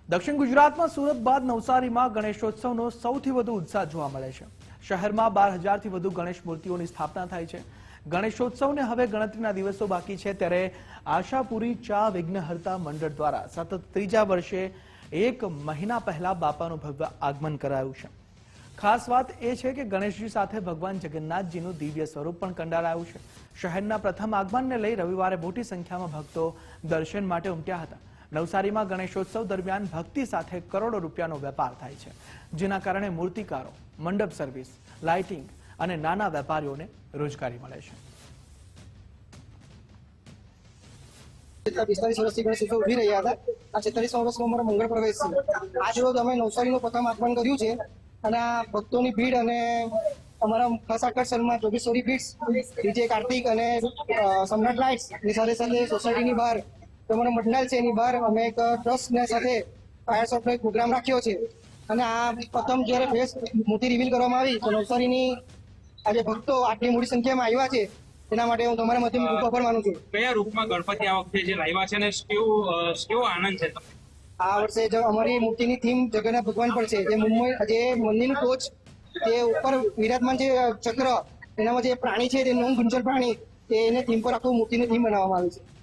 દક્ષિણ ગુજરાતમાં સુરત બાદ નવસારીમાં ગણેશોત્સવનો સૌથી વધુ ઉત્સાહ જોવા મળે છે। શહેરમાં 12,000થી વધુ ગણેશ મૂર્તિઓની સ્થાપના થાય છે। ગણેશોત્સવને હવે ગણતરીના દિવસો બાકી છે, ત્યારે આશાપુરી ચા વિઘ્નહર્તા મંડળ દ્વારા સતત ત્રીજા વર્ષે 1 મહિના પહેલા બાપાનું ભવ્ય આગમન કરાયું છે। ખાસ વાત એ છે કે ગણેશજી સાથે ભગવાન જગન્નાથજીનું દિવ્ય સ્વરૂપ પણ કંડારાયું છે। શહેરના પ્રથમ આગમનને લઈ રવિવારે મોટી સંખ્યામાં ભક્તો દર્શન માટે ઉમટ્યા હતા। નવસારીમાં ગણેશોત્સવ દરમિયાન ભક્તિ સાથે કરોડો રૂપિયાનો વેપાર થાય છે, જેના કારણે મૂર્તિકારો, મંડપ સર્વિસ, લાઇટિંગ અને નાના વેપારીઓને રોજગારી મળે છે। 45 વર્ષથી ગણેશોત્સવ ઉભી રહ્યા હતા। આ 46 વર્ષનો અમારો મંગળ પ્રવેશ છે। આજ રોજ અમે નવસારીનું પ્રથમ આગમન કર્યું છે અને આ ભક્તોની ભીડ અને અમારા ખાસ આકર્ષણમાં જોગેશ્વરી બીટ્સ, ડીજે કાર્તિક અને સમ્રાટ લાઇટ્સ ની સાથે સાથે સોસાયટીની બહાર અમારો મંડળ છે એની બહાર અમે એક ટ્રસ્ટને સાથે ફાયર શોટનો એક પ્રોગ્રામ રાખ્યો છે અને આ પ્રથમ જ્યારે ફેસ મૂર્તિ રિવીલ કરવામાં આવી તો નવસારીની આજે ભક્તો આટલી મોટી સંખ્યામાં આવ્યા છે એના માટે હું તમારા માધ્યમથી ખૂબ આભાર માનું છું। કયા રૂપમાં ગણપતિ આ વખતે જે લાવ્યા છે ને કેવો આનંદ છે તમને? આ વર્ષે જો અમારી મૂર્તિની થીમ જગન્નાથ ભગવાન પર છે। જે મુંબઈ જે મંદિરનું ટોચ તે ઉપર વિરાજમાન જે ચક્ર એનામાં જે પ્રાણી છે તે નોન ગુંજર પ્રાણી એને થીમ પર આખું મૂર્તિની થીમ બનાવવામાં આવી છે।